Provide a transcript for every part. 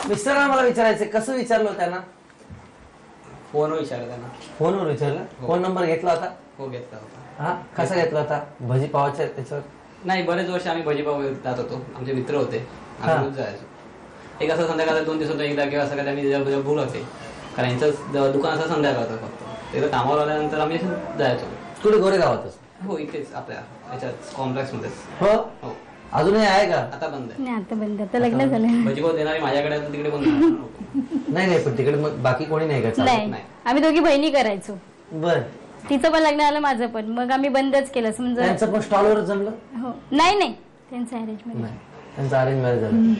मिस्टरांना मला विचारायचं कसं विचारलं त्यांना? फोनवर विचारलं त्यांना. फोनवर विचारलं? फोन नंबर घेतला होता? हो घेतला होता. हा कसा घेतला होता? भजी पावाच्या त्याच्यावर? नाही, बरेच वर्ष आम्ही भजीपाव जात होतो. आमचे मित्र होते, आम्ही रोज जायचो. एक असं संध्याकाळ 2 दिवसातून एकदा किंवा असं त्यांनी भूल होते, कारण यांचं दुकान असं संध्याकाळ होतं फक्त. एकदा कामावर आल्यानंतर आम्ही जायचो. कुठे गोरेगावातच? हो, इथेच आपल्या याच्यात कॉम्प्लेक्स मध्येच. हो हो. अजूनही आहे का? आता बंद आहे. नाही आता बंद, आता लग्न झालं. भजीपाव देणारे माझ्याकडे तिकडे बंद. नाही पण तिकडे मग बाकी कोणी नाही का चालत? नाही, आम्ही दोघी बहिणी करायचो. बर. तिचं पण लग्न आलं, माझं पण. मग आम्ही बंदच केलं. समजा त्यांचं पण स्टॉलवर जमलं? हो. नाही त्यांचं अरेंज मॅरेज. नाही, त्यांचं अरेंज मॅरेज झालं.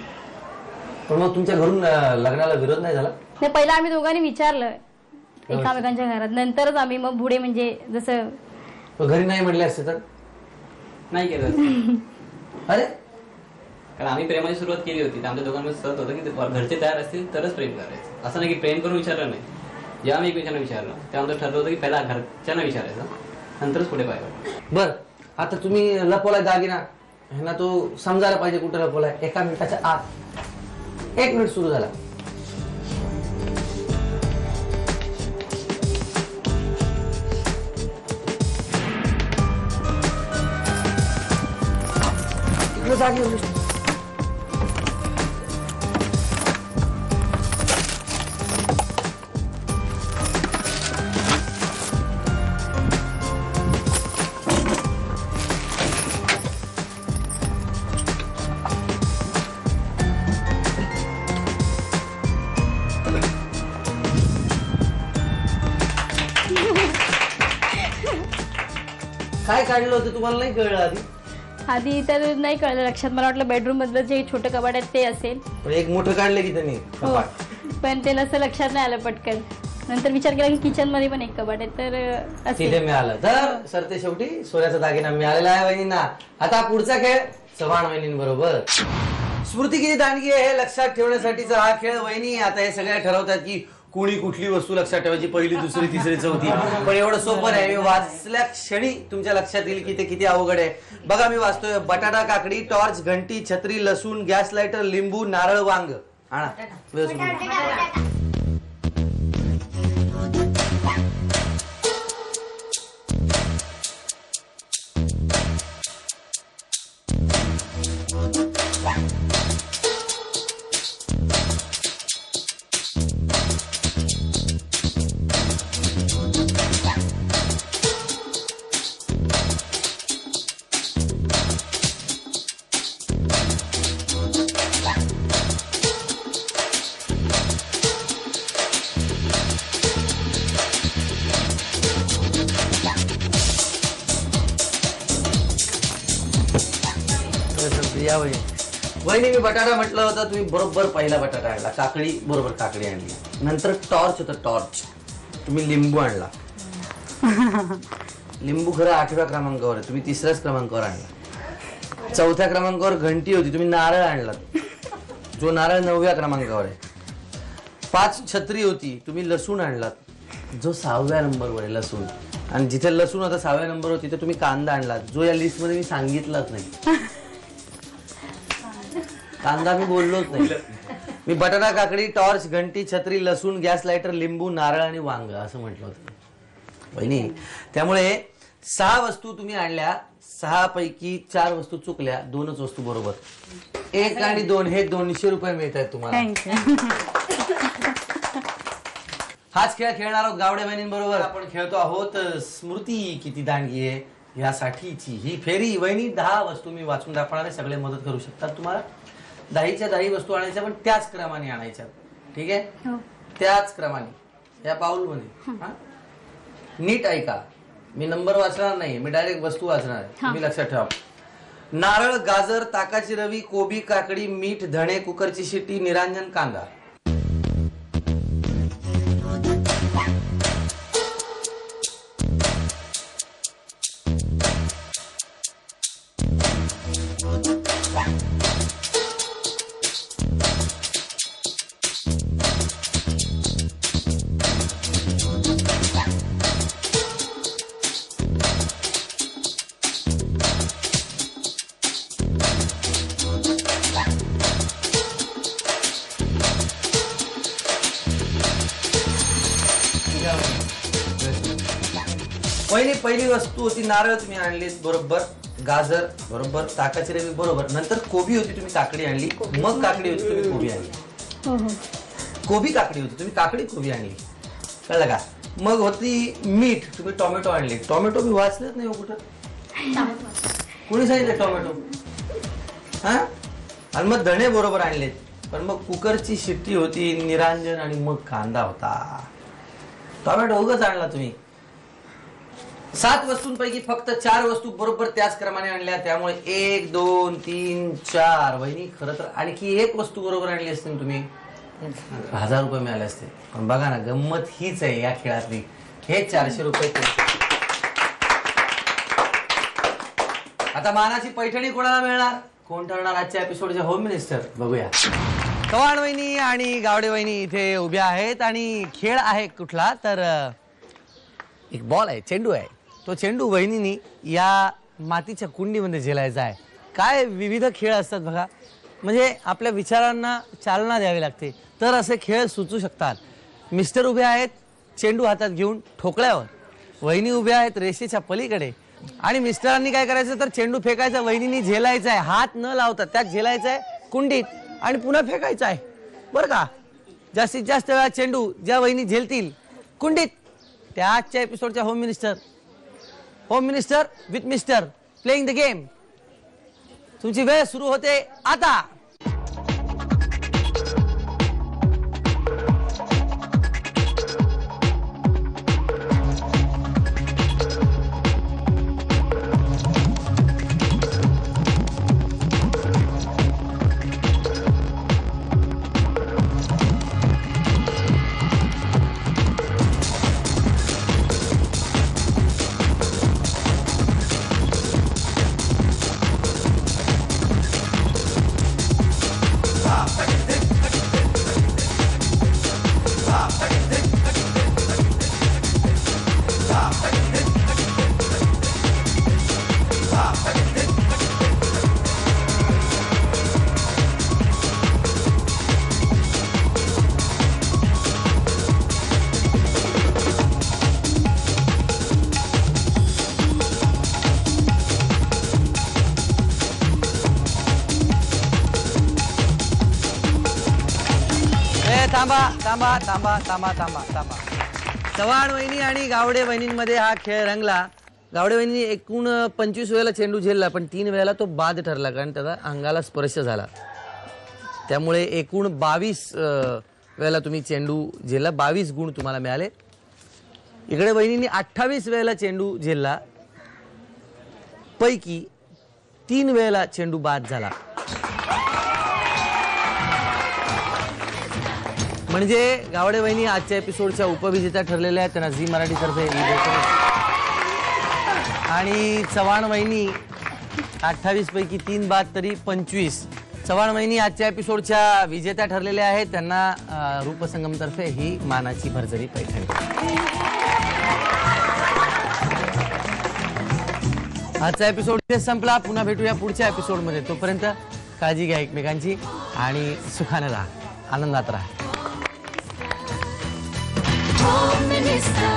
पण मग तुमच्या घरून लग्नाला विरोध नाही झाला? नाही, पहिला आम्ही दोघांनी विचारलं एकामेकांच्या घरात, नंतरच आम्ही मग पुढे म्हणजे जसं घरी नाही म्हटले असते तर नाही केलं. अरे कारण आम्ही प्रेमाची सुरुवात केली होती. आमच्या दोघांमध्ये सत होतं की घरचे तयार असतील तरच प्रेम करायचं. असं नाही की प्रेम करून विचारलं नाही. जेव्हा मी एकमेकांना विचारलं तेव्हा आमचं ठरलं होतं की पहिला घरच्यांना विचारायचं, नंतरच पुढे पाहिजे. बर. आता तुम्ही लपवलाय दागिना, ह्यांना तो समजायला पाहिजे कुठे लपवलाय. 1 मिनिटाच्या आत 1 मिनिट सुरू झाला. इकडे जागी होऊ. काय काढलं होतं तुम्हाला नाही कळलं आधी? आधी तर नाही कळलं लक्षात. मला वाटलं बेडरूम मधलं जे छोटं कपाट आहे ते असेल. पण एक मोठं काढलं की त्यांनी हो, पण ते नसं लक्षात नाही आलं पटकन. नंतर विचार केला की किचन मध्ये पण एक कपाट आहे, तर तिथे असेल. मिळालं. तर सर ते शेवटी सोन्याचा दागिना मिळालेला आहे वहिनींना. आता पुढचा खेळ चव्हाण वहिनींबरोबर. स्मृती किती दांडगी आहे हे लक्षात ठेवण्यासाठीचा हा खेळ. वहिनी आता हे सगळे ठरवतात की कुणी कुठली वस्तू लक्षात ठेवायची, पहिली, दुसरी, तिसरी, चौथी. पण एवढं सोपं नाही. मी वाचल्या क्षणी तुमच्या लक्षात येईल की ते किती अवघड आहे. बघा मी वाचतोय: बटाटा, काकडी, टॉर्च, घंटी, छत्री, लसूण, गॅस लायटर, लिंबू, नारळ, वांग. आणा व्यवस्थित. या वहिनी मी बटाटा म्हटलं होतं, तुम्ही बरोबर पहिला बटाटा आणला. काकडी बरोबर काकडी आणली. नंतर टॉर्च होतं, टॉर्च. तुम्ही लिंबू आणला. लिंबू खरं 8व्या क्रमांकावर आहे, तुम्ही 3ऱ्याच क्रमांकावर आणला. 4थ्या क्रमांकावर घंटी होती, तुम्ही नारळ आणला. जो नारळ 9व्या क्रमांकावर आहे. 5 छत्री होती, तुम्ही लसूण आणलात, जो 6व्या नंबरवर आहे लसूण. आणि जिथे लसूण होता 6व्या नंबरवर तिथे तुम्ही कांदा आणलात, जो या लिस्ट मध्ये मी सांगितलाच नाही. कांदा मी बोललोच नाही. मी बटाटा, काकडी, टॉर्च, घंटी, छत्री, लसूण, गॅस लायटर, लिंबू, नारळ आणि वांग असं म्हटलं होतं बहिणी. त्यामुळे 6 वस्तू तुम्ही आणल्या. 6 पैकी 4 वस्तू चुकल्या, 2च वस्तू बरोबर. 1 आणि 2 हे 200 रुपये मिळत आहेत तुम्हाला. हाच खेळ खेळणार आहोत गावडे बहिणींबरोबर. आपण खेळतो आहोत स्मृती किती दांडगी आहे यासाठीची ही फेरी. वहिनी 10 वस्तू मी वाचून दाखवणार आहे, सगळे मदत करू शकतात तुम्हाला. 10च्या 10 वस्तू आणायच्या, पण त्याच क्रमाने आणायच्या. ठीक आहे? त्याच क्रमाने या पाऊलमध्ये. नीट ऐका, मी नंबर वाचणार नाही, मी डायरेक्ट वस्तू वाचणार आहे. तुम्ही लक्षात ठेवा. नारळ, गाजर, ताकाची रवी, कोबी, काकडी, मीठ, धणे, कुकरची शिट्टी, निरांजन, कांदा. पहिली वस्तू होती नारळ, तुम्ही आणली बरोबर. गाजर बरोबर, ताकाची रवी बरोबर. नंतर कोबी होती, तुम्ही काकडी आणली. मग काकडी होती, तुम्ही कोबी आणली. हो हो. कोबी काकडी होती, तुम्ही काकडी कोबी आणली. कळलं का? मग होती मीठ, तुम्ही टोमॅटो आणले. टोमॅटो मी वाचलेच नाही हो कुठं. कोणी सांगितलं टोमॅटो? हा. आणि मग धणे बरोबर आणलेत. पण मग कुकरची शिट्टी होती, निरांजन, आणि मग कांदा होता. टोमॅटो उगाच आणला तुम्ही. 7 वस्तूंपैकी फक्त 4 वस्तू बरोबर त्याच क्रमाने आणल्या. त्यामुळे 1 2 3 4. वहिनी खरं तर आणखी 1 वस्तू बरोबर आणली असते तुम्ही, 1000 रुपये मिळाले असते. पण बघा ना, गंमत हीच आहे या खेळातली. हे 400 रुपये. आता मानाची पैठणी कोणाला मिळणार? कोण ठरणार आजच्या एपिसोडचे होम मिनिस्टर? बघूया. चव्हाण वहिनी आणि गावडे वहिनी इथे उभ्या आहेत आणि खेळ आहे कुठला तर एक बॉल आहे, चेंडू आहे. तो चेंडू वहिनीनी या मातीच्या कुंडीमध्ये झेलायचा आहे. काय विविध खेळ असतात बघा. म्हणजे आपल्या विचारांना चालना द्यावी लागते तर असे खेळ सुचू शकतात. मिस्टर उभे आहेत चेंडू हातात घेऊन ठोकळ्यावर. वहिनी उभ्या आहेत रेषेच्या पलीकडे. आणि मिस्टरांनी काय करायचं तर चेंडू फेकायचा, वहिनीनी झेलायचा आहे. हात न लावता त्यात झेलायचा आहे कुंडीत आणि पुन्हा फेकायचा आहे. बरं का? जास्तीत जास्त वेळा चेंडू ज्या वहिनी झेलतील कुंडीत त्या आजच्या एपिसोडच्या home minister with mister playing the game. तुमची वेळ सुरू होते आता. थांबा. चव्हाण वहिनी आणि गावडे वहिनींमध्ये हा खेळ रंगला. गावडे वहिनी एकूण 25 वेळेला चेंडू झेलला, पण 3 वेळेला तो बाद ठरला कारण त्याचा अंगाला स्पर्श झाला. त्यामुळे एकूण 22 वेळेला तुम्ही चेंडू झेलला. 22 गुण तुम्हाला मिळाले. इकडे वहिनींनी 28 वेळेला चेंडू झेलला, पैकी 3 वेळेला चेंडू बाद झाला. म्हणजे गावडे वहिनी आजच्या एपिसोडच्या उपविजेत्या ठरलेल्या आहेत. त्यांना झी मराठीतर्फे आणि चव्हाण वहिनी 28 पैकी 3 बाद तरी 25. चव्हाण वहिनी आजच्या एपिसोडच्या विजेत्या ठरलेल्या आहेत. त्यांना रूपसंगमतर्फे ही मानाची भरजरी पैठणी. आजचा एपिसोड इथेच संपला. पुन्हा भेटूया पुढच्या एपिसोडमध्ये. तोपर्यंत काळजी घ्या एकमेकांची आणि सुखाने राहा, आनंदात राहा. Home Minister.